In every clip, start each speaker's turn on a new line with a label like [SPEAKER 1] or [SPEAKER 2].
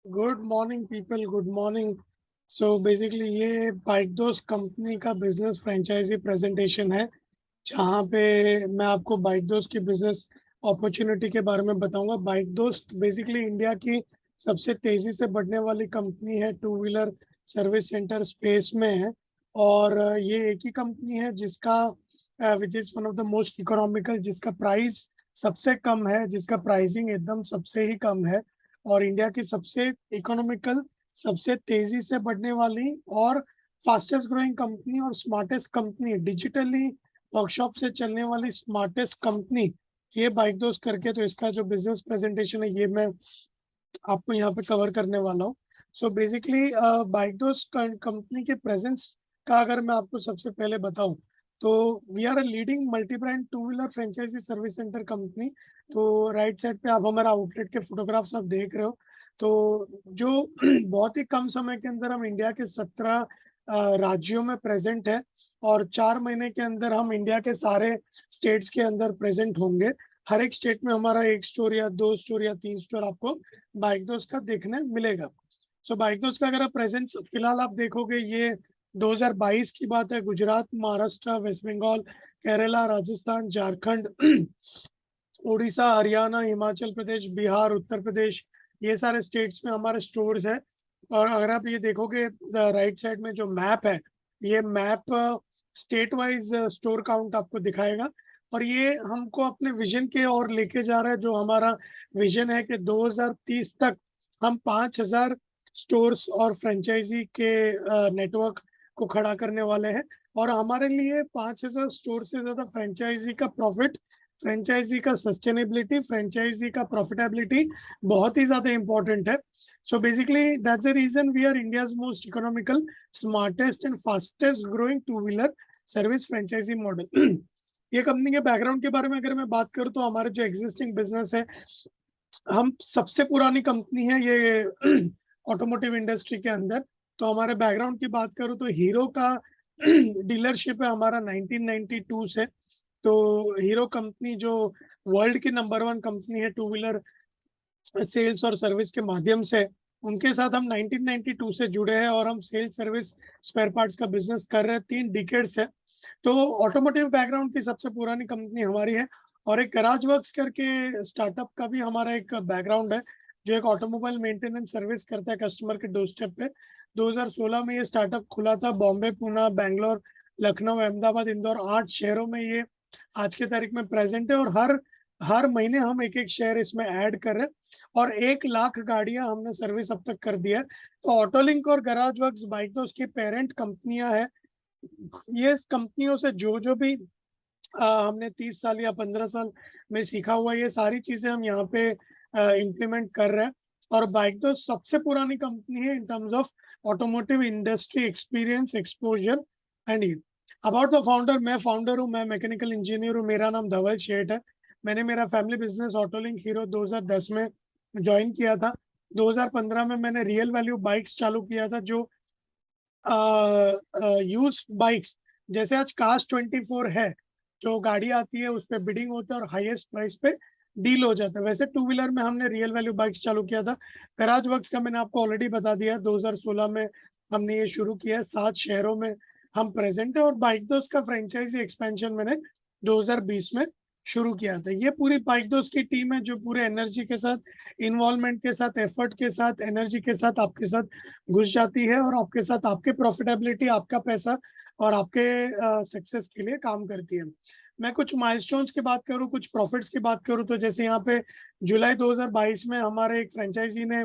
[SPEAKER 1] Good morning people, good morning. So basically ये bike Dost company का business franchise presentation है, जहाँ पे मैं आपको बाइक दोस्त की बिजनेस अपॉर्चुनिटी के बारे में बताऊंगा। बाइक दोस्त बेसिकली इंडिया की सबसे तेजी से बढ़ने वाली कंपनी है, to wheeler service centre space में है। और ये एक ही कंपनी है जिसका which is one of the most economical, जिसका प्राइस सबसे कम है, जिसका प्राइसिंग एकदम सबसे ही कम है। और इंडिया की सबसे इकोनॉमिकल, सबसे तेजी से बढ़ने वाली और फास्टेस्ट ग्रोइंग कंपनी और स्मार्टेस्ट कंपनी, डिजिटली वर्कशॉप से चलने वाली स्मार्टेस्ट कंपनी, ये बाइक दोस्त करके। तो इसका जो बिजनेस प्रेजेंटेशन है ये मैं आपको यहाँ पे कवर करने वाला हूँ। So basically bike Dost company के प्रेजेंस का अगर मैं आपको सबसे पहले बताऊं, तो we are a leading multi brand two wheeler franchise service centre company. तो राइट साइड पे आप हमारा आउटलेट के फोटोग्राफ्स आप देख रहे हो। तो जो बहुत ही कम समय के अंदर हम इंडिया के 17 राज्यों में प्रेजेंट है, और 4 महीने के अंदर हम इंडिया के सारे स्टेट्स के अंदर प्रेजेंट होंगे। हर एक स्टेट में हमारा एक स्टोर या दो स्टोर या तीन स्टोर आपको बाइक दोस्त का देखने मिलेगा। सो बाइक दोस्त का अगर आप प्रेजेंस फिलहाल आप देखोगे, ये 2022 की बात है। गुजरात, महाराष्ट्र, वेस्ट बंगाल, केरला, राजस्थान, झारखंड, उड़ीसा, हरियाणा, हिमाचल प्रदेश, बिहार, उत्तर प्रदेश, ये सारे स्टेट्स में हमारे स्टोर्स हैं। और अगर आप ये देखोगे राइट साइड में जो मैप है, ये map state wise store count आपको दिखाएगा। और ये हमको अपने विजन के और लेके जा रहा है। जो हमारा विजन है कि 2030 तक हम 5000 स्टोर्स और फ्रेंचाइजी के नेटवर्क को खड़ा करने वाले हैं। और हमारे लिए 5000 स्टोर से ज़्यादा फ्रेंचाइजी का प्रॉफिट, फ्रेंचाइजी का सस्टेनेबिलिटी, फ्रेंचाइजी का प्रॉफिटेबिलिटी बहुत ही ज़्यादा इंपॉर्टेंट है। So basically that's the reason we are India's most economical, smartest and fastest growing two wheeler service franchise model. ये कंपनी के बैकग्राउंड के बारे में अगर मैं बात करूँ, तो हमारे जो एग्जिस्टिंग बिजनेस है, हम सबसे पुरानी कंपनी है ये ऑटोमोटिव इंडस्ट्री के अंदर। तो हमारे बैकग्राउंड की बात करूँ तो हीरो का डीलरशिप है हमारा 1992 से। तो हीरो कंपनी जो वर्ल्ड की नंबर 1 कंपनी है टू व्हीलर सेल्स और सर्विस के माध्यम से, उनके साथ हम 1992 से जुड़े हैं। और हम सेल्स, सर्विस, स्पेयर पार्ट्स का बिजनेस कर रहे हैं 3 डिकेड से। तो ऑटोमोटिव बैकग्राउंड की सबसे पुरानी कंपनी हमारी है। और एक गराज वर्क्स करके स्टार्टअप का भी हमारा एक बैकग्राउंड है, जो एक ऑटोमोबाइल मेंटेनेंस सर्विस करता है कस्टमर के डोर स्टेप पे। 2016 में ये स्टार्टअप खुला था। बॉम्बे, पुणे, बैंगलोर, लखनऊ, अहमदाबाद, इंदौर, 8 शहरों में ये आज के तारीख में प्रेजेंट है। और हर हर महीने हम एक एक शहर इसमें ऐड कर रहे हैं। और 1 लाख गाड़ियां हमने सर्विस अब तक कर दिया है। तो ऑटोलिंक और गराज वर्क्स बाइक तो उसकी पेरेंट कंपनियां हैं। ये कंपनियों से जो जो भी हमने 30 साल या 15 साल में सीखा हुआ, ये सारी चीजें हम यहाँ पे इम्प्लीमेंट कर रहे हैं। और बाइक तो सबसे पुरानी कंपनी है in terms of automotive industry experience, exposure and ये। अबाउट द फाउंडर, मैं फाउंडर हूँ, मैं मैकेनिकल इंजीनियर हूँ, मेरा नाम धवल शेठ है। मैंने मेरा फैमिली बिजनेस ऑटोलिंक हीरो 2010 में ज्वाइन किया था। 2015 में मैंने रियल वैल्यू बाइक्स चालू किया था, जो यूज बाइक्स, जैसे आज कास्ट 24 है, जो गाड़ी आती है उस पर बिडिंग होता है और हाईएस्ट प्राइस पे डील हो जाता है, वैसे टू व्हीलर में हमने रियल वैल्यू बाइक्स चालू किया था। गराज वर्क्स का मैंने आपको ऑलरेडी बता दिया, 2016 में हमने ये शुरू किया है। 7 शहरों में हम प्रेजेंट है। और बाइक दोस्त का फ्रेंचाइजी एक्सपेंशन मैंने 2020 में शुरू किया था। ये पूरी बाइक दोस्त की टीम है, जो पूरे एनर्जी के साथ, इन्वॉल्वमेंट के साथ, एफर्ट के साथ, एनर्जी के साथ आपके साथ घुस जाती है, और आपके साथ आपके प्रॉफिटेबिलिटी, आपका पैसा और आपके सक्सेस के लिए काम करती है। मैं कुछ माइलस्टोन्स की बात करूं, कुछ प्रॉफिट्स की बात करूं, तो जैसे यहाँ पे जुलाई 2022 में हमारे एक फ्रेंचाइजी ने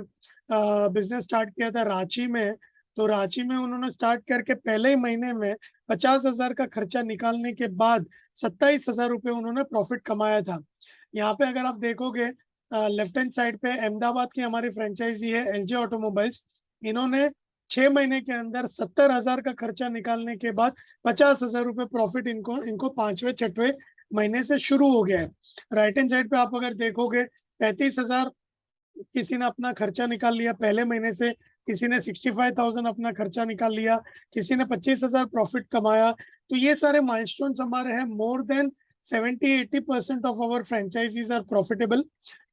[SPEAKER 1] बिजनेस स्टार्ट किया था रांची में। तो रांची में उन्होंने स्टार्ट करके पहले ही महीने में 50,000 का खर्चा निकालने के बाद 27,000 रुपये उन्होंने प्रॉफिट कमाया था। यहाँ पे अगर आप देखोगे लेफ्ट हैंड साइड पे, अहमदाबाद की हमारी फ्रेंचाइजी है एलजे ऑटोमोबाइल्स। इन्होंने 6 महीने के अंदर 70,000 का खर्चा निकालने के बाद 50,000 रुपये प्रॉफिट इनको इनको 5वें 6वें महीने से शुरू हो गया है। राइट हैंड साइड पे आप अगर देखोगे, 35,000 किसी ने अपना खर्चा निकाल लिया पहले महीने से, किसी ने 65,000 अपना खर्चा निकाल लिया, किसी ने 25,000 प्रॉफिट कमाया। तो ये सारे माइलस्टोन्स हमारे हैं। More than 70-80% of our franchisees are profitable.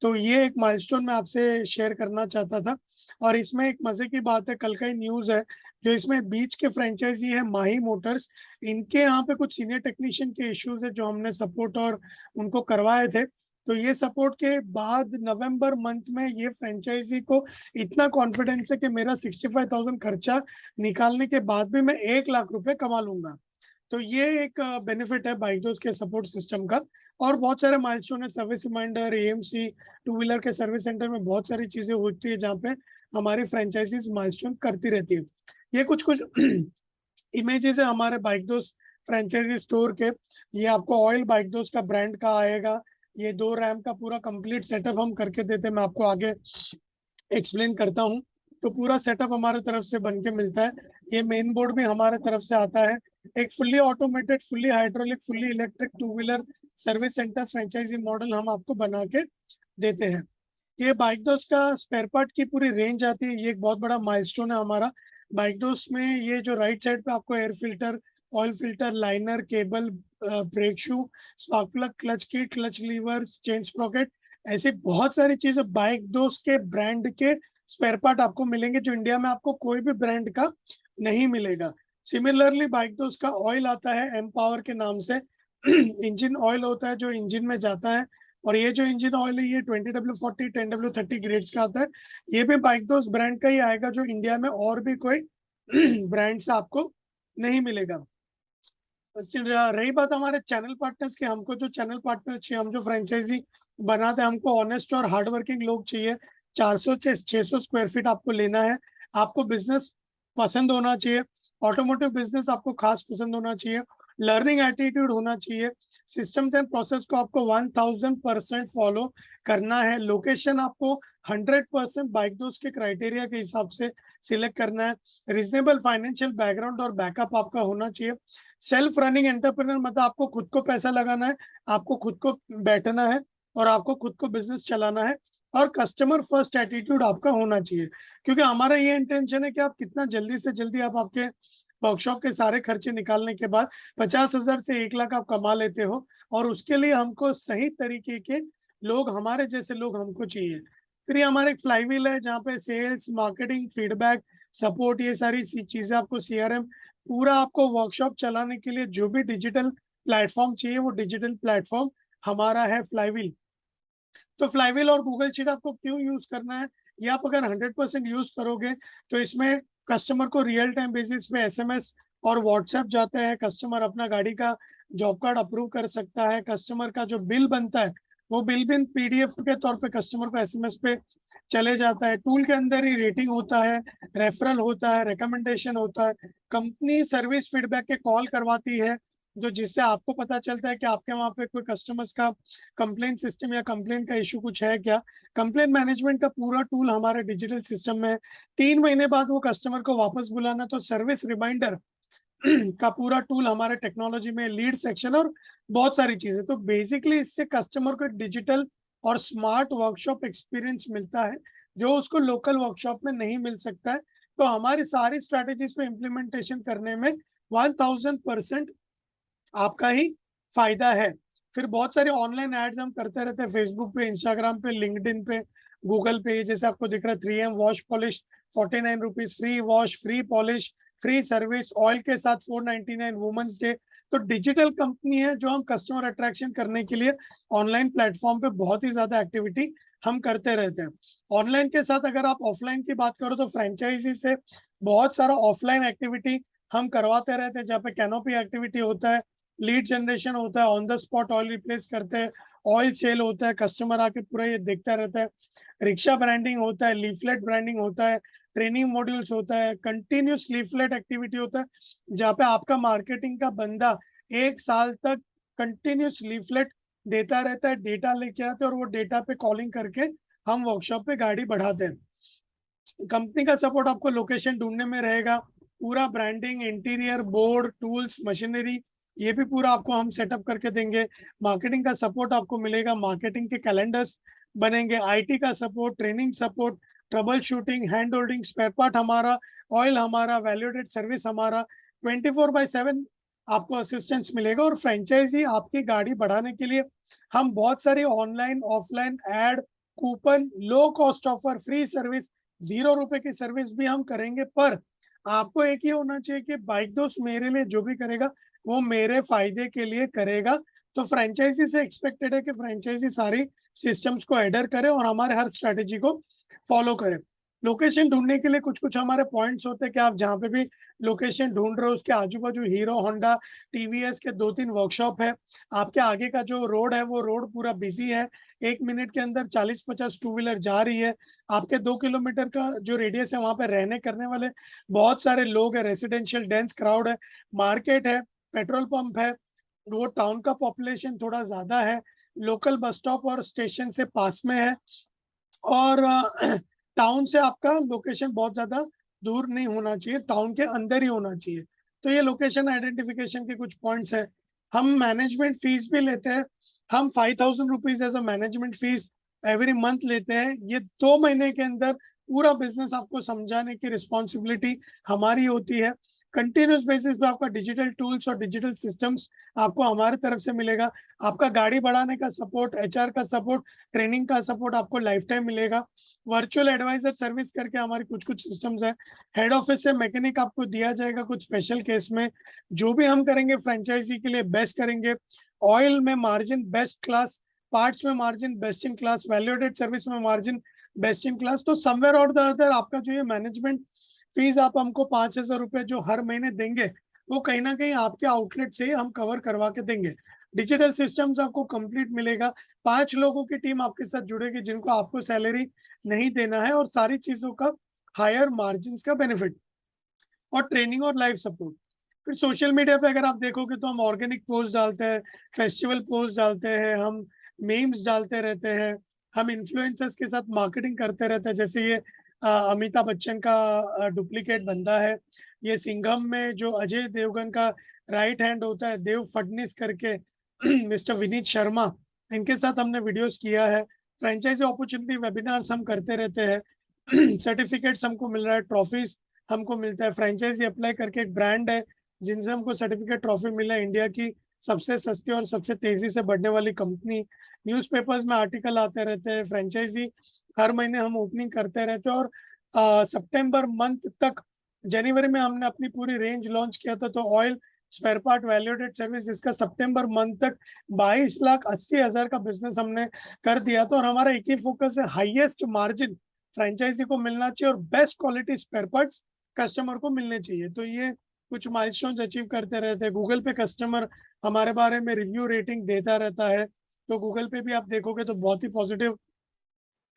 [SPEAKER 1] तो ये एक माइलस्टोन मैं आपसे शेयर करना चाहता था। और इसमें एक मजे की बात है, कल का ही न्यूज है, जो इसमें बीच के फ्रेंचाइजी है माही मोटर्स, इनके यहाँ पे कुछ सीनियर टेक्नीशियन के इश्यूज है जो हमने सपोर्ट और उनको करवाए थे। तो ये सपोर्ट के बाद नवंबर मंथ में ये फ्रेंचाइजी को इतना कॉन्फिडेंस है कि मेरा 65,000 खर्चा निकालने के बाद भी मैं 1 लाख रुपए कमा लूंगा। तो ये एक बेनिफिट है बाइकर्स के सपोर्ट सिस्टम का। और बहुत सारे माइलस्टोन है, service reminder, AMC, two wheeler के सर्विस सेंटर में बहुत सारी चीजें होती है जहाँ पे हमारी फ्रेंचाइजीज माइलस्टोन करती रहती है। ये कुछ कुछ इमेजेस है हमारे बाइक दोस्त फ्रेंचाइजी स्टोर के। ये आपको ऑयल बाइक दोस्त का ब्रांड का आएगा। ये 2 रैम का पूरा कंप्लीट सेटअप हम करके देते हैं, मैं आपको आगे एक्सप्लेन करता हूँ। तो पूरा सेटअप हमारे तरफ से बन के मिलता है। ये मेन बोर्ड भी हमारे तरफ से आता है। एक fully automated, fully hydraulic, fully electric two wheeler service centre franchisee model हम आपको बना के देते हैं। ये बाइक दोस्त का स्पेयर पार्ट की पूरी रेंज आती है। ये एक बहुत बड़ा माइलस्टोन है हमारा बाइक दोस्त में। ये जो राइट साइड पे आपको air filter, oil filter, liner, cable, break shoe, spark plug, clutch kit, clutch lever, chain Sprocket, ऐसे बहुत सारी चीजें बाइक दोस्त के ब्रांड के स्पेयर पार्ट आपको मिलेंगे जो इंडिया में आपको कोई भी ब्रांड का नहीं मिलेगा। सिमिलरली बाइक दोस्त का ऑयल आता है एम पावर के नाम से। इंजन ऑयल होता है जो इंजन में जाता है। और ये जो इंजन ऑयल है ये 20W40, 10W30 ग्रेड्स का आता है। ये भी बाइक दोस्त ब्रांड का ही आएगा जो इंडिया में और भी कोई ब्रांड से आपको नहीं मिलेगा। रही बात हमारे चैनल पार्टनर्स की, हमको जो चैनल पार्टनर चाहिए, हम जो फ्रेंचाइजी बनाते हैं, हमको ऑनेस्ट और हार्ड वर्किंग लोग चाहिए। 400 से 600 स्क्वायर फीट आपको लेना है। आपको बिजनेस पसंद होना चाहिए, ऑटोमोटिव बिजनेस आपको खास पसंद होना चाहिए, लर्निंग एटीट्यूड होना चाहिए, सिस्टम्स एंड प्रोसेस को आपको 1000% फॉलो करना है, लोकेशन आपको 100% बाइक दोस्त के क्राइटेरिया के हिसाब से सिलेक्ट करना है, रीजनेबल फाइनेंशियल बैकग्राउंड और बैकअप आपका होना चाहिए, सेल्फ रनिंग एंटरप्रेन्योर मतलब आपको खुद को पैसा लगाना है, आपको खुद को बैठना है और आपको खुद को बिजनेस चलाना है, और कस्टमर फर्स्ट एटीट्यूड आपका होना चाहिए। क्योंकि हमारा ये इंटेंशन है कि आप कितना जल्दी से जल्दी आप आपके वर्कशॉप के सारे खर्चे निकालने के बाद 50,000 से 1 लाख आप कमा लेते हो। और उसके लिए हमको सही तरीके के लोग, हमारे जैसे लोग हमको चाहिए। फिर ये हमारे एक फ्लाईव्हील है जहाँ पे सेल्स, मार्केटिंग, फीडबैक, सपोर्ट, ये सारी चीजें आपको, सीआरएम, पूरा आपको वर्कशॉप चलाने के लिए जो भी डिजिटल प्लेटफॉर्म चाहिए वो डिजिटल प्लेटफॉर्म हमारा है फ्लाईव्हील। तो फ्लाईव्हील और गूगल शीट आपको क्यों यूज करना है, ये आप अगर 100% यूज करोगे तो इसमें कस्टमर को रियल टाइम बेसिस पे एसएमएस और व्हाट्सएप जाता है। कस्टमर अपना गाड़ी का जॉब कार्ड अप्रूव कर सकता है। कस्टमर का जो बिल बनता है वो बिल भी पीडीएफ के तौर पे कस्टमर को एसएमएस पे चले जाता है। टूल के अंदर ही रेटिंग होता है, रेफरल होता है, रिकमेंडेशन होता है, कंपनी सर्विस फीडबैक के कॉल करवाती है, जो जिससे आपको पता चलता है कि आपके वहाँ पे कोई कस्टमर्स का कंप्लेन सिस्टम या कंप्लेन का इशू कुछ है क्या। कंप्लेन मैनेजमेंट का पूरा टूल हमारे डिजिटल सिस्टम में है। 3 महीने बाद वो कस्टमर को वापस बुलाना तो सर्विस रिमाइंडर का पूरा टूल हमारे टेक्नोलॉजी में, लीड सेक्शन और बहुत सारी चीजें। तो बेसिकली इससे कस्टमर को एक डिजिटल और स्मार्ट वर्कशॉप एक्सपीरियंस मिलता है जो उसको लोकल वर्कशॉप में नहीं मिल सकता है। तो हमारी सारी स्ट्रैटेजीज पे इम्प्लीमेंटेशन करने में 1000% आपका ही फायदा है। फिर बहुत सारे ऑनलाइन एड्स हम करते रहते हैं, फेसबुक पे, इंस्टाग्राम पे, लिंक्डइन पे, गूगल पे। जैसे आपको दिख रहा है 3M wash polish 49 rupees, free wash, free polish, free service, oil के साथ 499, वुमेन्स डे। तो डिजिटल कंपनी है जो हम कस्टमर अट्रैक्शन करने के लिए ऑनलाइन प्लेटफॉर्म पे बहुत ही ज्यादा एक्टिविटी हम करते रहते हैं। ऑनलाइन के साथ अगर आप ऑफलाइन की बात करो तो फ्रेंचाइजी से बहुत सारा ऑफलाइन एक्टिविटी हम करवाते रहते हैं, जहाँ पे कैनोपी एक्टिविटी होता है, लीड जनरेशन होता है, on the spot oil replace करते हैं, ऑयल सेल होता है, कस्टमर आके पूरा ये देखता रहता है, रिक्शा ब्रांडिंग होता है, लीफलेट ब्रांडिंग होता है, ट्रेनिंग मॉड्यूल्स होता है, कंटिन्यूस लीफलेट एक्टिविटी होता है, जहाँ पे आपका मार्केटिंग का बंदा 1 साल तक कंटिन्यूस लीफलेट देता रहता है, डेटा लेके आते हैं और वो डेटा पे कॉलिंग करके हम वर्कशॉप पे गाड़ी बढ़ाते हैं। कंपनी का सपोर्ट आपको लोकेशन ढूंढने में रहेगा, पूरा branding, interior, board, tools, machinery, ये भी पूरा आपको हम सेटअप करके देंगे। मार्केटिंग का सपोर्ट आपको मिलेगा, मार्केटिंग के कैलेंडर्स बनेंगे, आईटी का support, training support, trouble shooting, hand holding, spare part हमारा, ऑयल हमारा, वैल्यूडेड सर्विस हमारा, 24/7 आपको असिस्टेंस मिलेगा। और फ्रेंचाइजी आपकी गाड़ी बढ़ाने के लिए हम बहुत सारी online offline ad, coupon, low cost offer, free service, 0 रुपए की सर्विस भी हम करेंगे। पर आपको एक ही होना चाहिए कि बाइक दोस्त मेरे लिए जो भी करेगा वो मेरे फायदे के लिए करेगा। तो फ्रेंचाइजी से एक्सपेक्टेड है कि फ्रेंचाइजी सारी सिस्टम्स को एडर करे और हमारे हर स्ट्रेटेजी को फॉलो करे। लोकेशन ढूंढने के लिए कुछ कुछ हमारे पॉइंट्स होते हैं कि आप जहाँ पे भी लोकेशन ढूंढ रहे हो उसके आजू बाजू हीरो होंडा टीवीएस के 2-3 वर्कशॉप है। आपके आगे का जो रोड है वो रोड पूरा बिजी है, 1 मिनट के अंदर 40-50 टू व्हीलर जा रही है। आपके 2 किलोमीटर का जो रेडियस है वहां पे रहने करने वाले बहुत सारे लोग हैं, रेसिडेंशियल डेंस क्राउड है, मार्केट है, पेट्रोल पंप है। वो टाउन का पॉपुलेशन थोड़ा ज्यादा है, लोकल बस स्टॉप और स्टेशन से पास में है। और टाउन से आपका लोकेशन बहुत ज्यादा दूर नहीं होना चाहिए, टाउन के अंदर ही होना चाहिए। तो ये लोकेशन आइडेंटिफिकेशन के कुछ पॉइंट्स हैं। हम मैनेजमेंट फीस भी लेते हैं। हम 5,000 rupees as a management fees every month लेते हैं। ये 2 महीने के अंदर पूरा बिजनेस आपको समझाने की रिस्पॉन्सिबिलिटी हमारी होती है। कंटिन्यूस बेसिस पे आपका डिजिटल टूल्स और डिजिटल सिस्टम्स आपको हमारी तरफ से मिलेगा। आपका गाड़ी बढ़ाने का सपोर्ट, एचआर का सपोर्ट, ट्रेनिंग का सपोर्ट आपको लाइफ टाइम मिलेगा। वर्चुअल एडवाइजर सर्विस करके हमारी कुछ कुछ सिस्टम्स है। हेड ऑफिस से मैकेनिक आपको दिया जाएगा कुछ स्पेशल केस में। जो भी हम करेंगे फ्रेंचाइजी के लिए बेस्ट करेंगे। ऑयल में मार्जिन बेस्ट क्लास, पार्ट्स में margin best in class, value added service में मार्जिन बेस्ट इन क्लास। तो समवेयर और द अदर आपका जो ये मैनेजमेंट फीस आप हमको 5,000 रुपये जो हर महीने देंगे वो कहीं ना कहीं आपके आउटलेट से हम कवर करवा के देंगे। डिजिटल सिस्टम्स आपको कंप्लीट मिलेगा। 5 लोगों की टीम आपके साथ जुड़ेगी जिनको आपको सैलरी नहीं देना है, और सारी चीजों का हायर मार्जिन का बेनिफिट और ट्रेनिंग और लाइव सपोर्ट। फिर सोशल मीडिया पे अगर आप देखोगे तो हम ऑर्गेनिक पोस्ट डालते हैं, फेस्टिवल पोस्ट डालते हैं, हम मीम्स डालते रहते हैं, हम इन्फ्लुएंसर्स के साथ मार्केटिंग करते रहते हैं। जैसे ये अमिताभ बच्चन का डुप्लीकेट बंदा है, ये सिंघम में जो अजय देवगन का राइट हैंड होता है देव फडनीस करके मिस्टर विनीत शर्मा, इनके साथ हमने वीडियोस किया है। फ्रेंचाइजी अपॉर्चुनिटी वेबिनार्स हम करते रहते हैं। सर्टिफिकेट्स हमको मिल रहा है, ट्रॉफीज हमको मिलता है। फ्रेंचाइजी अप्लाई करके एक ब्रांड है जिनसे हमको सर्टिफिकेट ट्रॉफी मिला है, इंडिया की सबसे सस्ती और सबसे तेजी से बढ़ने वाली कंपनी। न्यूज़पेपर्स में आर्टिकल आते रहते हैं। फ्रेंचाइजी हर महीने हम ओपनिंग करते रहते हैं। और सितंबर मंथ तक, जनवरी में हमने अपनी पूरी रेंज लॉन्च किया था, तो ऑयल स्पेयर पार्ट वैल्यूएडेड सर्विस इसका सितंबर मंथ तक 22,80,000 का बिजनेस हमने कर दिया था। और हमारा एक ही फोकस है, हाईएस्ट मार्जिन फ्रेंचाइजी को मिलना चाहिए और best quality spare parts customer को मिलने चाहिए। तो ये कुछ माइलस्टोन्स अचीव करते रहते हैं। गूगल पे कस्टमर हमारे बारे में रिव्यू रेटिंग देता रहता है, तो गूगल पे भी आप देखोगे तो बहुत ही पॉजिटिव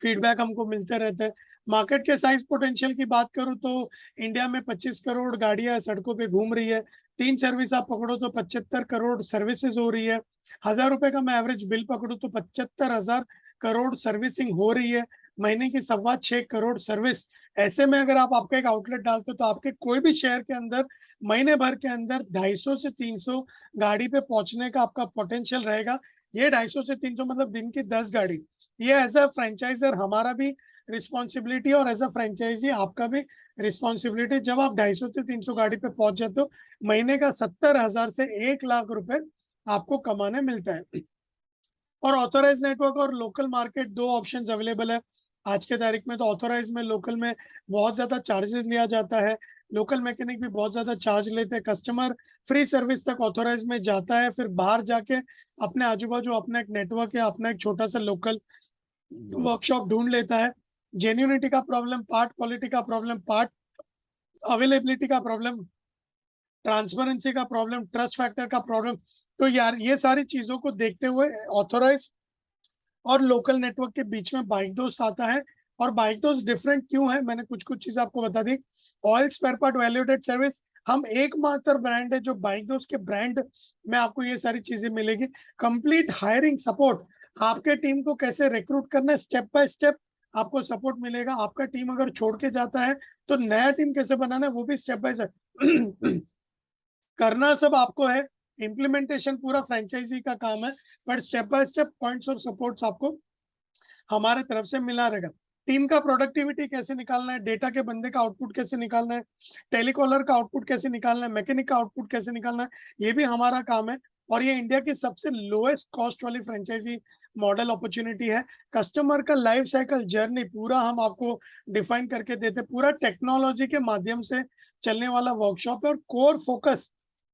[SPEAKER 1] फीडबैक हमको मिलते रहते हैं। मार्केट के साइज पोटेंशियल की बात करूं तो इंडिया में 25 करोड़ गाड़ियां सड़कों पे घूम रही है। 3 सर्विस आप पकड़ो तो 75 करोड़ सर्विसेज हो रही है। 1,000 रुपए का मैं एवरेज बिल पकड़ू तो 75,000 करोड़ सर्विसिंग हो रही है। महीने की 6.25 करोड़ सर्विस। ऐसे में अगर आप आपका एक आउटलेट डालते हो तो आपके कोई भी शहर के अंदर महीने भर के अंदर 250 से 300 गाड़ी पे पहुंचने का आपका पोटेंशियल रहेगा। ये 250 से 300 मतलब दिन की 10 गाड़ी। ये एज अ फ्रेंचाइजर हमारा भी रिस्पॉन्सिबिलिटी और एज अ फ्रेंचाइजी आपका भी रिस्पॉन्सिबिलिटी। जब आप 250 से 300 गाड़ी पे पहुंच जाते हो, महीने का 70,000 से 1 लाख रुपए आपको कमाने मिलता है। और ऑथोराइज नेटवर्क और लोकल मार्केट, दो ऑप्शंस अवेलेबल है आज के तारीख में। तो ऑथोराइज में, लोकल में बहुत ज्यादा चार्जेस लिया जाता है। लोकल मैकेनिक भी बहुत ज्यादा चार्ज लेते हैं। कस्टमर फ्री सर्विस तक ऑथोराइज में जाता है, फिर बाहर जाके अपने आजू बाजू अपना एक नेटवर्क या अपना एक छोटा सा लोकल वर्कशॉप ढूंढ लेता है। जेन्यूनिटी का प्रॉब्लम, पार्ट क्वालिटी का प्रॉब्लम, पार्ट अवेलेबिलिटी का प्रॉब्लम, ट्रांसपेरेंसी का प्रॉब्लम, ट्रस्ट फैक्टर का प्रॉब्लम। तो यार ये सारी चीजों को देखते हुए ऑथोराइज और लोकल नेटवर्क के बीच में बाइक दोस्त आता है। और बाइक दोस्त डिफरेंट क्यों है, मैंने कुछ कुछ चीजें आपको बता दी। ऑयल स्पेयर पार्ट वैल्यूएडेड सर्विस, हम एकमात्र ब्रांड है जो बाइक दोस्त के ब्रांड में आपको ये सारी चीजें मिलेगी। कंप्लीट हायरिंग सपोर्ट, आपके टीम को कैसे रिक्रूट करना है स्टेप बाय स्टेप आपको सपोर्ट मिलेगा। आपका टीम अगर छोड़ के जाता है तो नया टीम कैसे बनाना है वो भी स्टेप बाय स्टेप करना सब आपको है। इम्प्लीमेंटेशन पूरा फ्रेंचाइजी का काम है, but step by step points और सपोर्ट्स आपको हमारे तरफ से मिला रहेगा। टीम का प्रोडक्टिविटी कैसे निकालना है, डेटा के बंदे का आउटपुट कैसे निकालना है, टेलीकॉलर का आउटपुट कैसे निकालना है, मैकेनिक का आउटपुट कैसे निकालना है, ये भी हमारा काम है। और ये इंडिया की सबसे लोएस्ट कॉस्ट वाली फ्रेंचाइजी मॉडल अपॉर्चुनिटी है। कस्टमर का लाइफ साइकिल जर्नी पूरा हम आपको डिफाइन करके देते, पूरा टेक्नोलॉजी के माध्यम से चलने वाला वर्कशॉप है। और कोर फोकस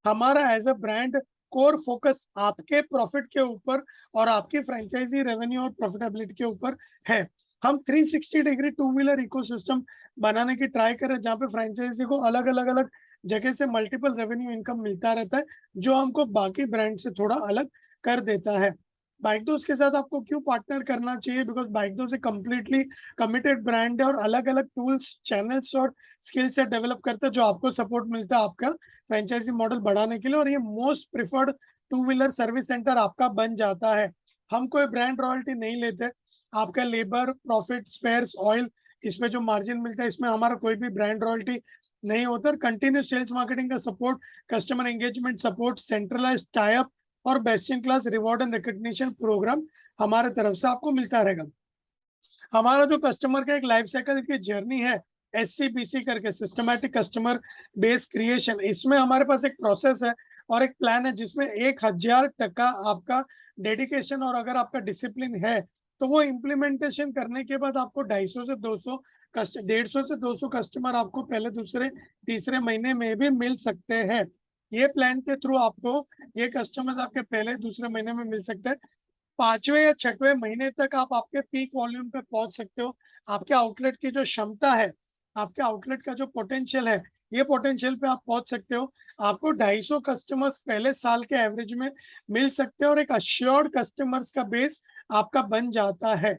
[SPEAKER 1] हमारा as a brand, core focus आपके प्रॉफिट के ऊपर और आपकी फ्रेंचाइजी रेवेन्यू और प्रॉफिटेबिलिटी के ऊपर है। हम 360 डिग्री टू व्हीलर इकोसिस्टम बनाने की ट्राई कर रहे हैं, जहाँ पे फ्रेंचाइजी को अलग अलग अलग जगह से मल्टीपल रेवेन्यू इनकम मिलता रहता है, जो हमको बाकी ब्रांड से थोड़ा अलग कर देता है। बाइक दोस्त के साथ आपको क्यों पार्टनर करना चाहिए? बिकॉज बाइक दोस्त एक कंप्लीटली कमिटेड ब्रांड है और अलग अलग टूल्स, चैनल्स और स्किल सेट डेवलप करता है, जो आपको सपोर्ट मिलता है आपका फ्रेंचाइजी मॉडल बढ़ाने के लिए। और ये most preferred to wheeler service centre आपका बन जाता है। हम कोई ब्रांड रॉयल्टी नहीं लेते, आपका लेबर, प्रॉफिट, स्पेयर्स, ऑयल, इसमें जो मार्जिन मिलता है इसमें हमारा कोई भी ब्रांड रॉयल्टी नहीं होता। कंटिन्यूस सेल्स मार्केटिंग का support, customer engagement support, centralise tie up और best in class reward and recognition programme हमारे तरफ से आपको मिलता रहेगा। हमारा जो कस्टमर का एक लाइफ साइकिल की जर्नी है, SCBC करके, सिस्टमैटिक कस्टमर बेस क्रिएशन, इसमें हमारे पास एक प्रोसेस है और एक प्लान है जिसमें 1000% आपका डेडिकेशन और अगर आपका डिसिप्लिन है तो वो इम्प्लीमेंटेशन करने के बाद आपको 250 से 200 150 से 200 कस्टमर आपको पहले, दूसरे, तीसरे महीने में भी मिल सकते हैं। ये प्लान के थ्रू आपको ये कस्टमर आपके पहले, दूसरे महीने में मिल सकते हैं। 5वें या 6वें महीने तक आप आपके पीक वॉल्यूम पे पहुंच सकते हो। आपके आउटलेट की जो क्षमता है, आपके आउटलेट का जो पोटेंशियल है, ये पोटेंशियल पे आप पहुंच सकते हो। आपको 250 कस्टमर्स पहले साल के एवरेज में मिल सकते हैं और एक अश्योर्ड कस्टमर्स का बेस आपका बन जाता है।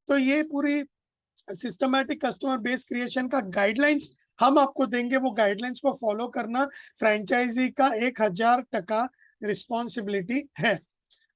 [SPEAKER 1] तो ये पूरी सिस्टमैटिक कस्टमर बेस क्रिएशन का गाइडलाइंस हम आपको देंगे। वो गाइडलाइंस को फॉलो करना फ्रेंचाइजी का 1000% रिस्पॉन्सिबिलिटी है।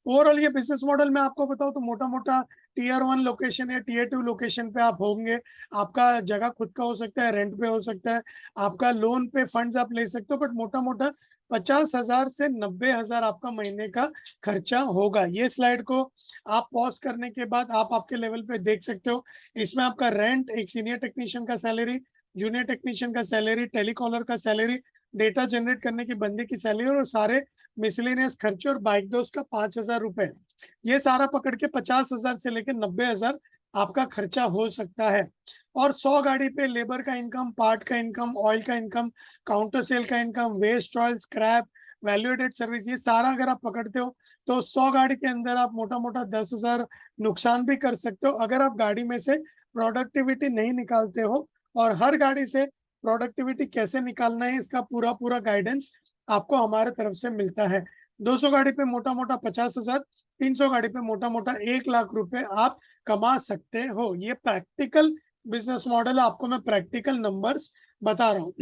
[SPEAKER 1] ओवरऑल ये बिजनेस मॉडल मैं आपको बताऊं तो मोटा मोटा टियर 1 लोकेशन या टियर 2 लोकेशन पे आप होंगे। आपका जगह खुद का हो सकता है, रेंट पे हो सकता है, आपका लोन पे फंड्स आप ले सकते हो, बट मोटा मोटा 50,000 से 90,000 आपका महीने का खर्चा होगा। ये स्लाइड को आप पॉज करने के बाद आप आपके लेवल पे देख सकते हो। इसमें आपका रेंट, एक सीनियर टेक्नीशियन का सैलरी, जूनियर टेक्नीशियन का सैलरी, टेलीकॉलर का सैलरी, डेटा जनरेट करने की बंदे की सैलरी और सारे मिसलेनियस खर्चे और बाइक दोस्त का 5,000 रुपए, ये सारा पकड़ के 50,000 से लेकर 90,000 आपका खर्चा हो सकता है। और 100 गाड़ी पे लेबर का इनकम, पार्ट का इनकम, ऑयल का इनकम, काउंटर सेल का income, waste oil, scrap, value added service, ये सारा अगर आप पकड़ते हो तो 100 गाड़ी के अंदर आप मोटा मोटा 10,000 नुकसान भी कर सकते हो अगर आप गाड़ी में से प्रोडक्टिविटी नहीं निकालते हो। और हर गाड़ी से प्रोडक्टिविटी कैसे निकालना है इसका पूरा पूरा गाइडेंस आपको हमारे तरफ से मिलता है। 200 गाड़ी पे मोटा मोटा 50,000, 300 गाड़ी पे मोटा मोटा 1,00,000 रुपए आप कमा सकते हो। ये प्रैक्टिकल बिजनेस मॉडल है, आपको मैं प्रैक्टिकल नंबर्स बता रहा हूँ।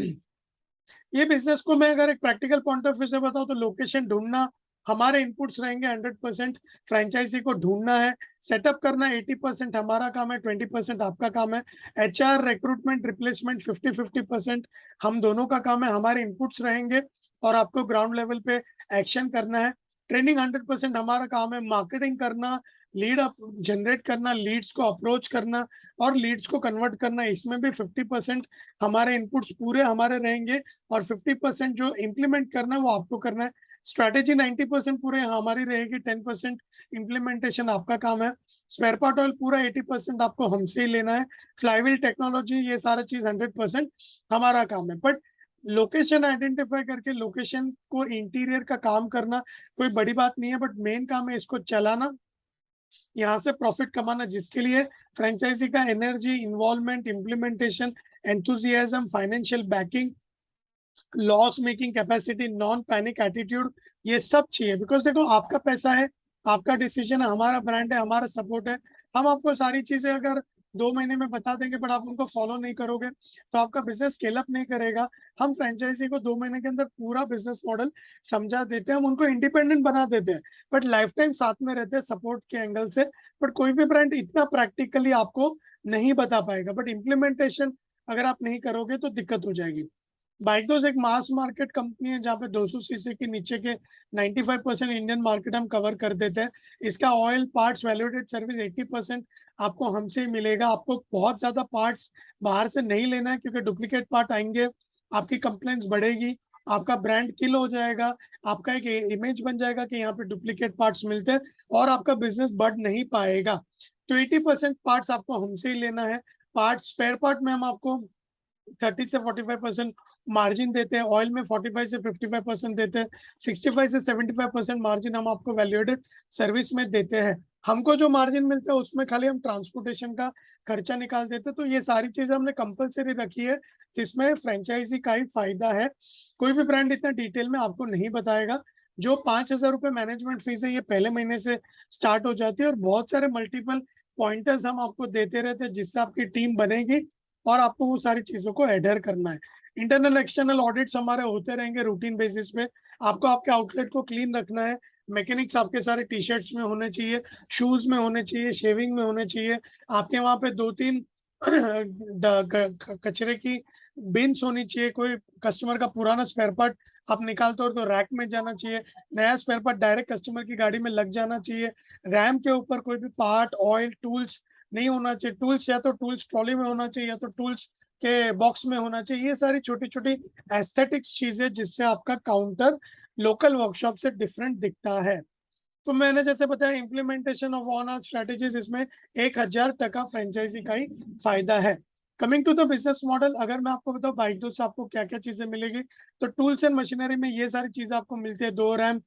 [SPEAKER 1] ये बिजनेस को मैं अगर एक प्रैक्टिकल पॉइंट ऑफ व्यू से बताऊं तो लोकेशन ढूंढना हमारे इनपुट्स रहेंगे। 100% फ्रेंचाइजी को ढूंढना है, सेटअप करना 80% हमारा काम है, 20% आपका काम है। HR, रिक्रूटमेंट, रिप्लेसमेंट 50-50% हम दोनों का काम है। हमारे इनपुट्स रहेंगे और आपको ग्राउंड लेवल पे एक्शन करना है। ट्रेनिंग 100% हमारा काम है। मार्केटिंग करना, लीड जनरेट करना, लीड्स को अप्रोच करना और लीड्स को कन्वर्ट करना, इसमें भी 50% हमारे इनपुट्स पूरे हमारे रहेंगे और 50% जो इम्प्लीमेंट करना है वो आपको करना है। स्ट्रैटेजी 90% पूरे हमारी रहेगी, 10% इम्प्लीमेंटेशन आपका काम है। स्पेयर पार्ट ऑयल पूरा 80% आपको हमसे ही लेना है। फ्लाईव्हील टेक्नोलॉजी, ये सारा चीज 100% हमारा काम है। बट लोकेशन आइडेंटिफाई करके लोकेशन को इंटीरियर का काम करना कोई बड़ी बात नहीं है, बट मेन काम है इसको चलाना, यहाँ से प्रॉफिट कमाना, जिसके लिए फ्रेंचाइजी का energy, involvement, implementation, enthusiasm, financial backing, loss making capacity, non panic attitude, ये सब चाहिए। बिकॉज देखो आपका पैसा है, आपका डिसीजन है, हमारा ब्रांड है, हमारा सपोर्ट है। हम आपको सारी चीजें अगर 2 महीने में बता देंगे बट आप उनको फॉलो नहीं करोगे तो आपका बिजनेस स्केल अप नहीं करेगा। हम फ्रेंचाइजी को 2 महीने के अंदर पूरा बिजनेस मॉडल समझा देते हैं, हम उनको इंडिपेंडेंट बना देते हैं, बट लाइफ टाइम साथ में रहते हैं सपोर्ट के एंगल से। बट कोई भी ब्रांड इतना प्रैक्टिकली आपको नहीं बता पाएगा, बट इम्प्लीमेंटेशन अगर आप नहीं करोगे तो दिक्कत हो जाएगी। बाइकदोज एक मास मार्केट कंपनी है जहाँ पे 200 सीसी के नीचे के 95% इंडियन मार्केट हम कवर कर देते हैं। इसका ऑयल, पार्ट्स, वैल्यूएडेड सर्विस 80% आपको हमसे ही मिलेगा। आपको बहुत ज़्यादा पार्ट्स बाहर से नहीं लेना है, क्योंकि डुप्लीकेट पार्ट आएँगे, आपकी कंप्लेंट्स बढ़ेगी, आपका ब्रांड किल हो जाएगा, आपका एक इमेज बन जाएगा कि यहाँ पे डुप्लीकेट पार्ट्स मिलते हैं और आपका बिज़नेस बढ़ नहीं पाएगा। तो 80% पार्ट्स आपको हमसे ही लेना है। स्पेयर पार्ट में हम आपको 30 से 45% मार्जिन देते हैं, ऑयल में 45 से 55% देते हैं, 65 से 75% मार्जिन हम आपको वैल्यू-एडेड सर्विस में देते हैं। हमको जो मार्जिन मिलता है उसमें खाली हम ट्रांसपोर्टेशन का खर्चा निकाल देते हैं। तो ये सारी चीज़ें हमने कंपल्सरी रखी है, जिसमें फ्रैंचाइज़ी का ही फ़ायदा है। कोई भी ब्रांड इतना डिटेल में आपको नहीं बताएगा। जो ₹5000 मैनेजमेंट फ़ीस है, ये पहले महीने से स्टार्ट हो जाती है और बहुत सारे मल्टीपल पॉइंटर्स हम आपको देते रहते हैं, जिससे आपकी टीम बनेगी और आपको वो सारी चीज़ों को एडहेर करना है। इंटरनल एक्सटर्नल ऑडिट्स हमारे होते रहेंगे रूटीन बेसिस पे। आपको आपके आउटलेट को क्लीन रखना है। मैकेनिक्स आपके सारे टी-शर्ट्स में होने चाहिए, शूज़ में होने चाहिए, शेविंग में होने चाहिए। आपके वहाँ पे 2-3 ड क क कचरे की बिन्स होनी चाहिए। कोई कस्टमर का पुराना स्पेयर पार्ट आप निकालते हो तो रैक में जाना चाहिए। नया स्पेयर पार्ट डायरेक्ट कस्टमर की गाड़ी में लग जाना चाहिए। रैम के ऊपर कोई भी पार्ट, ऑयल, टूल्स नहीं होना चाहिए। टूल्स या तो टूल्स ट्रॉली में होना चाहिए या तो टूल्स के बॉक्स में होना चाहिए। ये सारी छोटी-छोटी एस्थेटिक्स चीज़ें, जिससे आपका काउंटर लोकल वर्कशॉप से डिफरेंट दिखता है। तो मैंने जैसे बताया, implementation of on our strategies, इसमें 1000% फ्रैंचाइज़ी का ही फ़ायदा है। Coming to the business model, अगर मैं आपको बताऊँ बाइक से आपको क्या-क्या चीज़ें मिलेगी, तो टूल्स एंड मशीनरी में ये सारी चीज़ें आपको मिलती है। 2 RAM,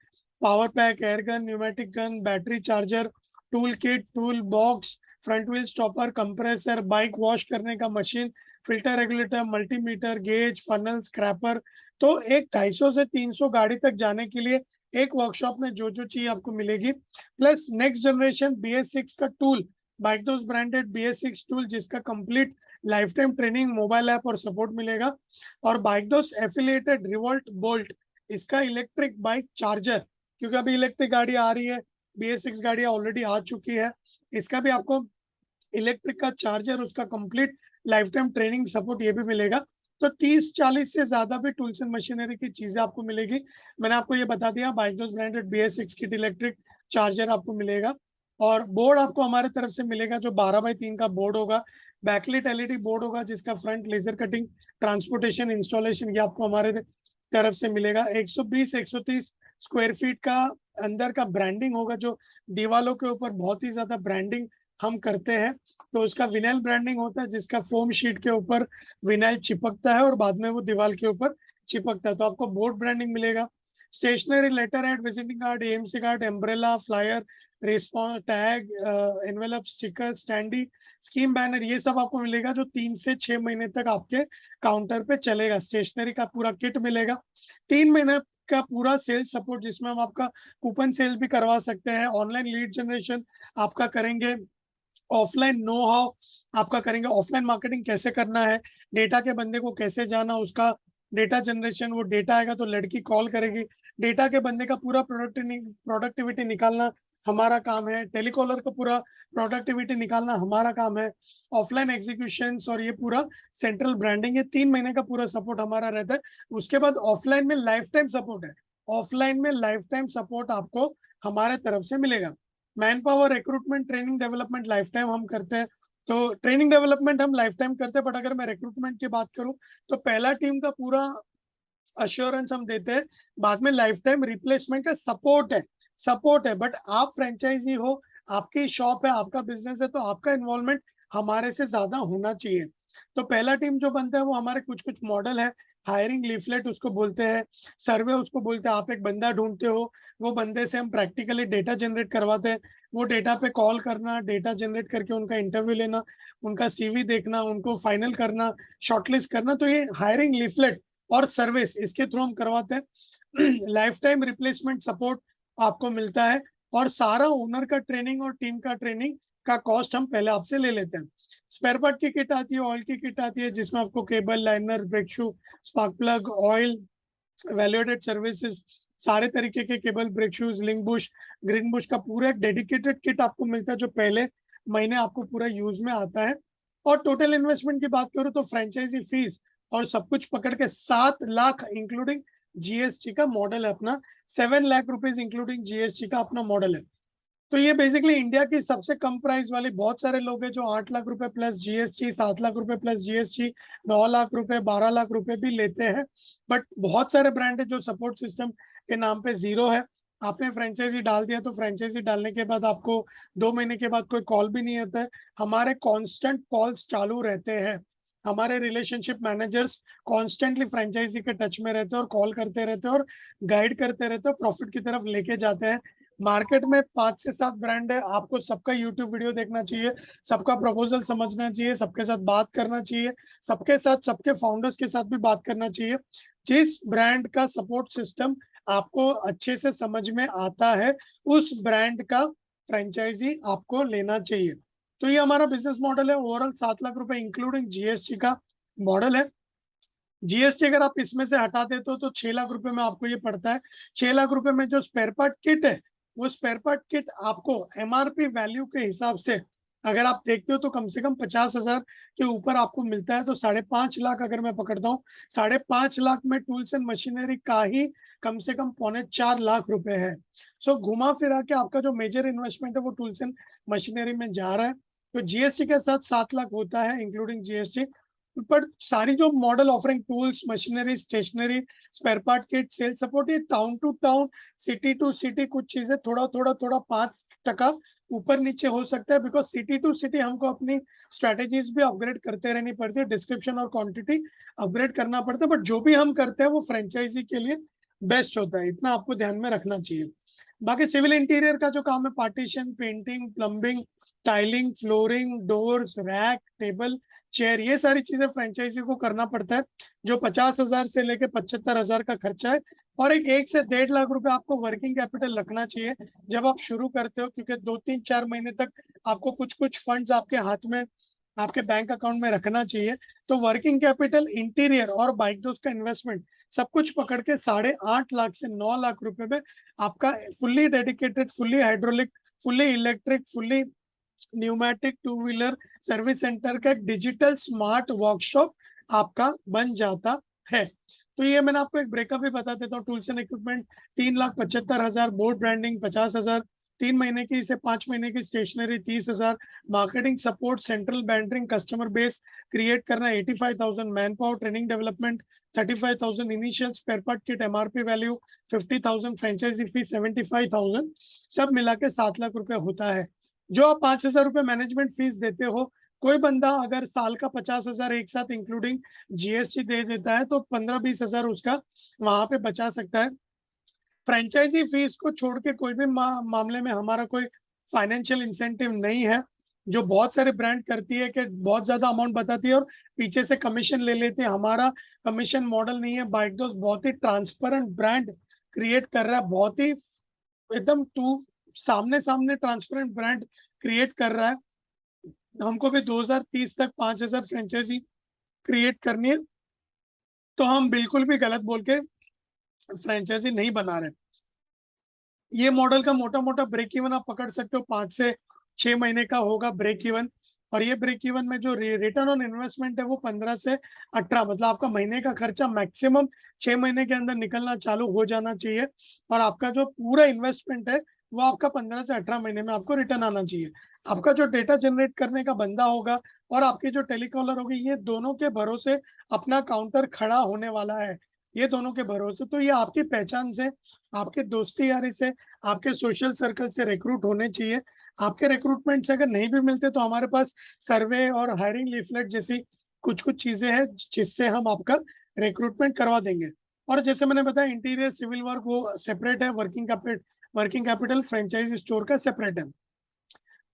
[SPEAKER 1] power pack, air gun, pneumatic gun, battery charger, tool kit, tool box, front wheel stopper, compressor, bike wash करने का machine, filter regulator, multimeter, gauge, funnel, scraper. तो एक 250 से 300 गाड़ी तक जाने के लिए एक वर्कशॉप में जो-जो चाहिए आपको मिलेगी। प्लस नेक्स्ट जनरेशन BS6 का टूल, बाइकडोज ब्रांडेड BS6 टूल, जिसका complete life time training, mobile app और सपोर्ट मिलेगा। और बाइकडोज एफिलिएटेड रिवोल्ट बोल्ट, इसका इलेक्ट्रिक बाइक चार्जर, क्योंकि अभी इलेक्ट्रिक गाड़ी आ रही है, BS6 गाड़ियाँ ऑलरेडी आ चुकी है। इसका भी आपको इलेक्ट्रिक का चार्जर, उसका complete life time training support, ये भी मिलेगा। तो 30-40 से ज़्यादा भी टूल्स एंड मशीनरी की चीज़ें आपको मिलेगी। मैंने आपको ये बता दिया, बाइकडोज branded BS6 kit electric charger आपको मिलेगा। और बोर्ड आपको हमारे तरफ से मिलेगा, जो 12x3 का बोर्ड होगा, बैकलाइट LED बोर्ड होगा, जिसका front laser cutting, transportation, installation, ये आपको हमारे तरफ से मिलेगा। 120-130 स्क्वायर फीट का अंदर का ब्रांडिंग होगा, जो दीवालों के ऊपर बहुत ही ज़्यादा ब्रांडिंग हम करते हैं। तो उसका विनाइल ब्रांडिंग होता है, जिसका फ़ोम शीट के ऊपर विनाइल चिपकता है और बाद में वो दीवार के ऊपर चिपकता है। तो आपको बोर्ड ब्रांडिंग मिलेगा। Stationery, letter head, visiting card, AMC card, umbrella, flyer, response tag, envelope, sticker, standee, scheme banner, ये सब आपको मिलेगा, जो 3 से 6 महीने तक आपके काउंटर पे चलेगा। स्टेशनरी का पूरा किट मिलेगा। 3 महीने का पूरा सेल्स सपोर्ट, जिसमें हम आपका कूपन सेल भी करवा सकते हैं। ऑनलाइन लीड जनरेशन आपका करेंगे। ऑफलाइन नो हाउ आपका करेंगे, ऑफलाइन मार्केटिंग कैसे करना है, डेटा के बंदे को कैसे जाना, उसका डेटा जनरेशन, वो डेटा आएगा तो लड़की कॉल करेगी, डेटा के बंदे का पूरा प्रोडक्टिविटी निकालना हमारा काम है, टेलीकॉलर का पूरा प्रोडक्टिविटी निकालना हमारा काम है, ऑफलाइन एग्जीक्यूशंस, और ये पूरा सेंट्रल ब्रांडिंग है। 3 महीने का पूरा सपोर्ट हमारा रहता है। उसके बाद ऑफलाइन में लाइफ टाइम सपोर्ट है। ऑफलाइन में लाइफ टाइम सपोर्ट आपको हमारे तरफ से मिलेगा। Man power, recruitment, training, development life time हम करते हैं। तो ट्रेनिंग डेवलपमेंट हम लाइफ टाइम करते हैं, बट अगर मैं रिक्रूटमेंट की बात करूँ, तो पहला टीम का पूरा अश्योरेंस हम देते हैं। बाद में लाइफ टाइम रिप्लेसमेंट का सपोर्ट है, बट आप फ्रेंचाइजी हो, आपकी शॉप है, आपका बिजनेस है, तो आपका इन्वॉल्वमेंट हमारे से ज़्यादा होना चाहिए। तो पहला टीम जो बनता है, वो हमारे कुछ-कुछ मॉडल है। हायरिंग लीफलेट उसको बोलते हैं, सर्वे उसको बोलते हैं। आप एक बंदा ढूँढते हो, वो बंदे से हम प्रैक्टिकली डेटा जनरेट करवाते हैं। वो डेटा पे कॉल करना, डेटा जनरेट करके उनका इंटरव्यू लेना, उनका CV देखना, उनको फाइनल करना, शॉर्टलिस्ट करना, तो ये हायरिंग लीफलेट और सर्विस, इसके थ्रू हम करवाते हैं। लाइफ टाइम रिप्लेसमेंट सपोर्ट आपको मिलता है, और सारा ओनर का ट्रेनिंग और टीम का ट्रेनिंग का कॉस्ट हम पहले आपसे ले लेते हैं। स्पेयर पार्ट की किट आती है, ऑयल की किट आती है, जिसमें आपको cable, liner, brake shoe, spark plug, oil, value added services, सारे तरीके के cable, brake shoes, link bush, green bush का पूरा एक डेडिकेटेड किट आपको मिलता है, जो पहले महीने आपको पूरा यूज में आता है। और टोटल इन्वेस्टमेंट की बात करूँ, तो फ्रेंचाइजी फीस और सब कुछ पकड़ के 7 लाख इंक्लूडिंग GST का मॉडल है अपना। 7 लाख रुपीज इंक्लूडिंग GST का अपना मॉडल है। तो ये बेसिकली इंडिया की सबसे कम प्राइस वाली, बहुत सारे लोग हैं जो 8 लाख रुपए प्लस जीएसटी, 7 लाख रुपए प्लस जीएसटी, 9 लाख रुपए, 12 लाख रुपए भी लेते हैं। बट बहुत सारे ब्रांड है जो सपोर्ट सिस्टम के नाम पे जीरो है। आपने फ्रेंचाइजी डाल दिया तो फ्रेंचाइजी डालने के बाद आपको 2 महीने के बाद कोई कॉल भी नहीं आता है। हमारे कांस्टेंट कॉल्स चालू रहते हैं। हमारे रिलेशनशिप मैनेजर्स कॉन्स्टेंटली फ्रेंचाइजी के टच में रहते हैं और कॉल करते रहते हैं और गाइड करते रहते हैं, प्रॉफिट की तरफ लेके जाते हैं। मार्केट में 5 से 7 ब्रांड है, आपको सबका यूट्यूब वीडियो देखना चाहिए, सबका प्रपोजल समझना चाहिए, सबके साथ बात करना चाहिए, सबके साथ, सबके फाउंडर्स के साथ भी बात करना चाहिए। जिस ब्रांड का सपोर्ट सिस्टम आपको अच्छे से समझ में आता है, उस ब्रांड का फ्रेंचाइजी आपको लेना चाहिए। तो ये हमारा बिजनेस मॉडल है। ओवरऑल 7 लाख रुपए इंक्लूडिंग जीएसटी का मॉडल है। जीएसटी अगर आप इसमें से हटा देते हो तो 6 लाख रुपए में आपको ये पड़ता है। 6 लाख रुपए में जो स्पेयर पार्ट किट है, वो स्पेयर पार्ट किट आपको एमआरपी वैल्यू के हिसाब से अगर आप देखते हो तो कम से कम 50,000 के ऊपर आपको मिलता है। तो 5.5 लाख अगर मैं पकड़ता हूँ, 5.5 लाख में टूल्स एंड मशीनरी का ही कम से कम 3.25 लाख रुपए है। सो घुमा फिरा के आपका जो मेजर इन्वेस्टमेंट है वो टूल्स एंड मशीनरी में जा रहा है। तो जीएसटी के साथ 7 लाख होता है इंक्लूडिंग जीएसटी। बट सारी जो model offering, tools, machinery, stationery, spare part kit, sale support, ये town to town, city to city कुछ चीजें थोड़ा थोड़ा थोड़ा 5% ऊपर नीचे हो सकता है, बिकॉज सिटी टू सिटी हमको अपनी स्ट्रेटेजीज भी अपग्रेड करते रहनी पड़ती है, डिस्क्रिप्शन और क्वांटिटी अपग्रेड करना पड़ता है। बट जो भी हम करते हैं वो फ्रेंचाइजी के लिए बेस्ट होता है, इतना आपको ध्यान में रखना चाहिए। बाकी सिविल इंटीरियर का जो काम है, partition, painting, plumbing, tiling, flooring, doors, rack, table, chair, ये सारी चीजें फ्रेंचाइजी को करना पड़ता है। जो 50,000 से लेके 75,000 का खर्चा है। और एक 1 से 1.5 लाख रुपए आपको वर्किंग कैपिटल रखना चाहिए जब आप शुरू करते हो, क्योंकि 2, 3, 4 महीने तक आपको कुछ कुछ फंड्स आपके हाथ में, आपके बैंक अकाउंट में रखना चाहिए। तो वर्किंग कैपिटल, इंटीरियर और बाइक दोस्त का इन्वेस्टमेंट सब कुछ पकड़ के 8.5 लाख से 9 लाख रुपए में आपका fully dedicated, fully hydraulic, fully electric, fully pneumatic to wheeler service centre का एक डिजिटल स्मार्ट वर्कशॉप आपका बन जाता है। तो ये मैंने आपको एक ब्रेकअप भी बता देता हूँ। Tools and equipment 3,75,000, board branding 50,000, 3 महीने की से 5 महीने की stationery 30,000, marketing support, central branding, customer base create करना 85,000, manpower, training development 35,000, initial spare part kit MRP value 50,000, franchisee fee 75,000, सब मिला के 7 लाख रुपए होता है। जो आप 5,000 रुपये मैनेजमेंट फीस देते हो, कोई बंदा अगर साल का 50,000 एक साथ इंक्लूडिंग जीएसटी दे देता है तो 15-20,000 उसका वहां पे बचा सकता है। फ्रेंचाइजी फीस को छोड़ के कोई भी मामले में हमारा कोई फाइनेंशियल इंसेंटिव नहीं है, जो बहुत सारे ब्रांड करती है कि बहुत ज्यादा अमाउंट बताती है और पीछे से कमीशन ले लेते हैं। हमारा कमीशन मॉडल नहीं है। बाइक दोस्त बहुत ही ट्रांसपेरेंट ब्रांड क्रिएट कर रहा है, बहुत ही एकदम टू सामने सामने ट्रांसपेरेंट ब्रांड क्रिएट कर रहा है। हमको भी 2030 तक 5,000 फ्रेंचाइजी क्रिएट करनी है, तो हम बिल्कुल भी गलत बोल के फ्रेंचाइजी नहीं बना रहे। ये मॉडल का मोटा मोटा ब्रेक इवन आप पकड़ सकते हो, 5 से 6 महीने का होगा ब्रेक इवन। और ये ब्रेक इवन में जो रिटर्न ऑन इन्वेस्टमेंट है वो 15 से 18, मतलब आपका महीने का खर्चा मैक्सिमम 6 महीने के अंदर निकलना चालू हो जाना चाहिए। और आपका जो पूरा इन्वेस्टमेंट है वो आपका 15 से 18 महीने में आपको रिटर्न आना चाहिए। आपका जो डेटा जनरेट करने का बंदा होगा और आपकी जो टेलीकॉलर होगी, ये दोनों के भरोसे अपना काउंटर खड़ा होने वाला है। ये दोनों के भरोसे, तो ये आपकी पहचान से, आपके दोस्ती यारी से, आपके सोशल सर्कल से रिक्रूट होने चाहिए। आपके रिक्रूटमेंट से अगर नहीं भी मिलते तो हमारे पास सर्वे और हायरिंग लीफलेट जैसी कुछ कुछ चीजें हैं जिससे हम आपका रिक्रूटमेंट करवा देंगे। और जैसे मैंने बताया, इंटीरियर सिविल वर्क वो सेपरेट है, वर्किंग कैपिटल फ्रेंचाइज स्टोर का सेपरेट है।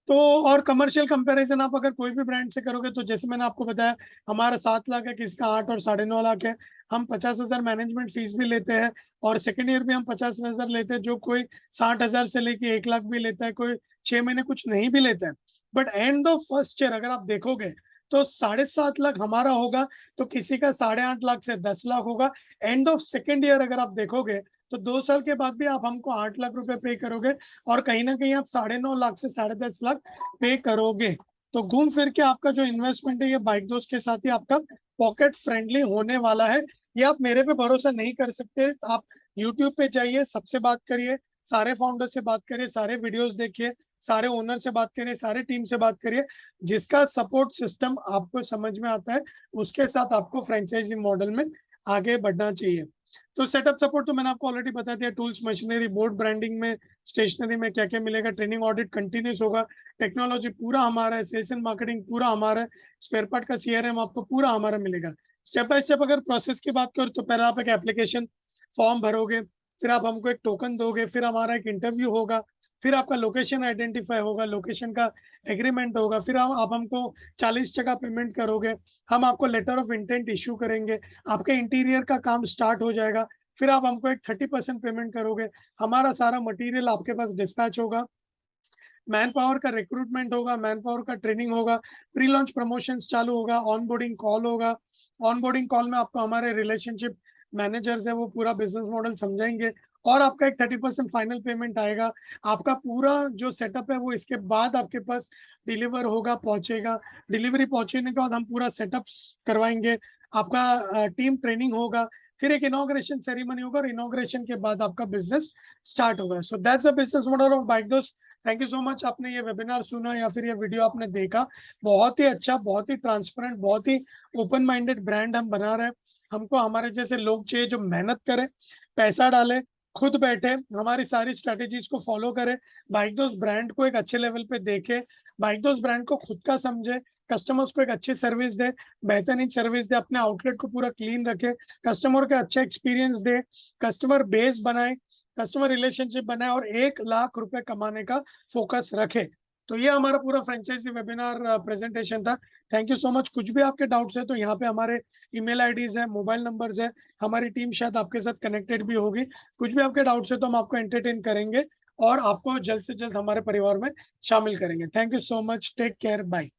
[SPEAKER 1] तो और कमर्शियल कंपैरिजन आप अगर कोई भी ब्रांड से करोगे तो जैसे मैंने आपको बताया, हमारा 7 लाख है, किसका 8 और 9.5 लाख है। हम 50,000 मैनेजमेंट फीस भी लेते हैं और सेकेंड ईयर भी हम 50,000 लेते हैं। जो कोई 60,000 से लेके 1 लाख भी लेता है, कोई 6 महीने कुछ नहीं भी लेता है। But end of first year अगर आप देखोगे तो 7.5 लाख हमारा होगा, तो किसी का 8.5 लाख से 10 लाख होगा। एंड ऑफ सेकेंड ईयर अगर आप देखोगे तो 2 साल के बाद भी आप हमको 8 लाख रुपए पे करोगे और कहीं ना कहीं आप 9.5 लाख से 10.5 लाख पे करोगे। तो घूम फिर के आपका जो इन्वेस्टमेंट है ये बाइक दोस्त के साथ ही आपका पॉकेट फ्रेंडली होने वाला है। ये आप मेरे पे भरोसा नहीं कर सकते, आप यूट्यूब पे जाइए, सबसे बात करिए, सारे फाउंडर से बात करिए, सारे वीडियोस देखिए, सारे ओनर से बात करिए, सारे टीम से बात करिए, जिसका सपोर्ट सिस्टम आपको समझ में आता है उसके साथ आपको फ्रेंचाइजी मॉडल में आगे बढ़ना चाहिए। तो सेटअप सपोर्ट तो मैंने आपको ऑलरेडी बता दिया, टूल्स, मशीनरी, बोर्ड, ब्रांडिंग में, स्टेशनरी में क्या क्या मिलेगा, ट्रेनिंग ऑडिट कंटिन्यूस होगा, टेक्नोलॉजी पूरा हमारा है, सेल्स एंड मार्केटिंग पूरा हमारा है, स्पेयर पार्ट का सीआरएम आपको पूरा हमारा मिलेगा। स्टेप बाय स्टेप अगर प्रोसेस की बात करूँ तो पहले आप एक एप्लीकेशन फॉर्म भरोगे, फिर आप हमको एक टोकन दोगे, फिर हमारा एक इंटरव्यू होगा, फिर आपका लोकेशन आइडेंटिफाई होगा, लोकेशन का एग्रीमेंट होगा, फिर आप हमको 40% पेमेंट करोगे, हम आपको लेटर ऑफ इंटेंट इशू करेंगे, आपके इंटीरियर का काम स्टार्ट हो जाएगा, फिर आप हमको एक 30% पेमेंट करोगे, हमारा सारा मटेरियल आपके पास डिस्पैच होगा, मैन पावर का रिक्रूटमेंट होगा, मैन पावर का ट्रेनिंग होगा, प्री लॉन्च प्रमोशंस चालू होगा, ऑनबोर्डिंग कॉल होगा, ऑनबोर्डिंग कॉल में आपको हमारे रिलेशनशिप मैनेजर्स है वो पूरा बिजनेस मॉडल समझाएंगे, और आपका एक 30% फाइनल पेमेंट आएगा। आपका पूरा जो सेटअप है वो इसके बाद आपके पास डिलीवर होगा, पहुंचेगा। डिलीवरी पहुंचने के बाद हम पूरा सेटअप करवाएंगे, आपका टीम ट्रेनिंग होगा, फिर एक इनॉग्रेशन सेरेमनी होगा, और इनॉग्रेशन के बाद आपका बिजनेस स्टार्ट होगा। So that's the business model of bike दोस्त। थैंक यू सो मच, आपने ये वेबिनार सुना या फिर ये वीडियो आपने देखा। बहुत ही अच्छा, बहुत ही ट्रांसपेरेंट, बहुत ही ओपन माइंडेड ब्रांड हम बना रहे हैं। हमको हमारे जैसे लोग चाहिए जो मेहनत करें, पैसा डाले, खुद बैठे, हमारी सारी स्ट्रेटेजीज को फॉलो करे, बाइक दोस्त ब्रांड को एक अच्छे लेवल पे देखे, बाइक दोस्त ब्रांड को खुद का समझे, कस्टमर्स को एक अच्छी सर्विस दे, बेहतरीन सर्विस दे, अपने आउटलेट को पूरा क्लीन रखे, कस्टमर का अच्छा एक्सपीरियंस दे, कस्टमर बेस बनाए, कस्टमर रिलेशनशिप बनाए, और 1 लाख रुपए कमाने का फोकस रखे। तो ये हमारा पूरा फ्रेंचाइजी वेबिनार प्रेजेंटेशन था। Thank you so much. कुछ भी आपके डाउट्स है तो यहाँ पे हमारे ईमेल आईडीज है, मोबाइल नंबर्स है, हमारी टीम शायद आपके साथ कनेक्टेड भी होगी। कुछ भी आपके डाउट्स है तो हम आपको एंटरटेन करेंगे और आपको जल्द से जल्द हमारे परिवार में शामिल करेंगे। Thank you so much, take care, bye.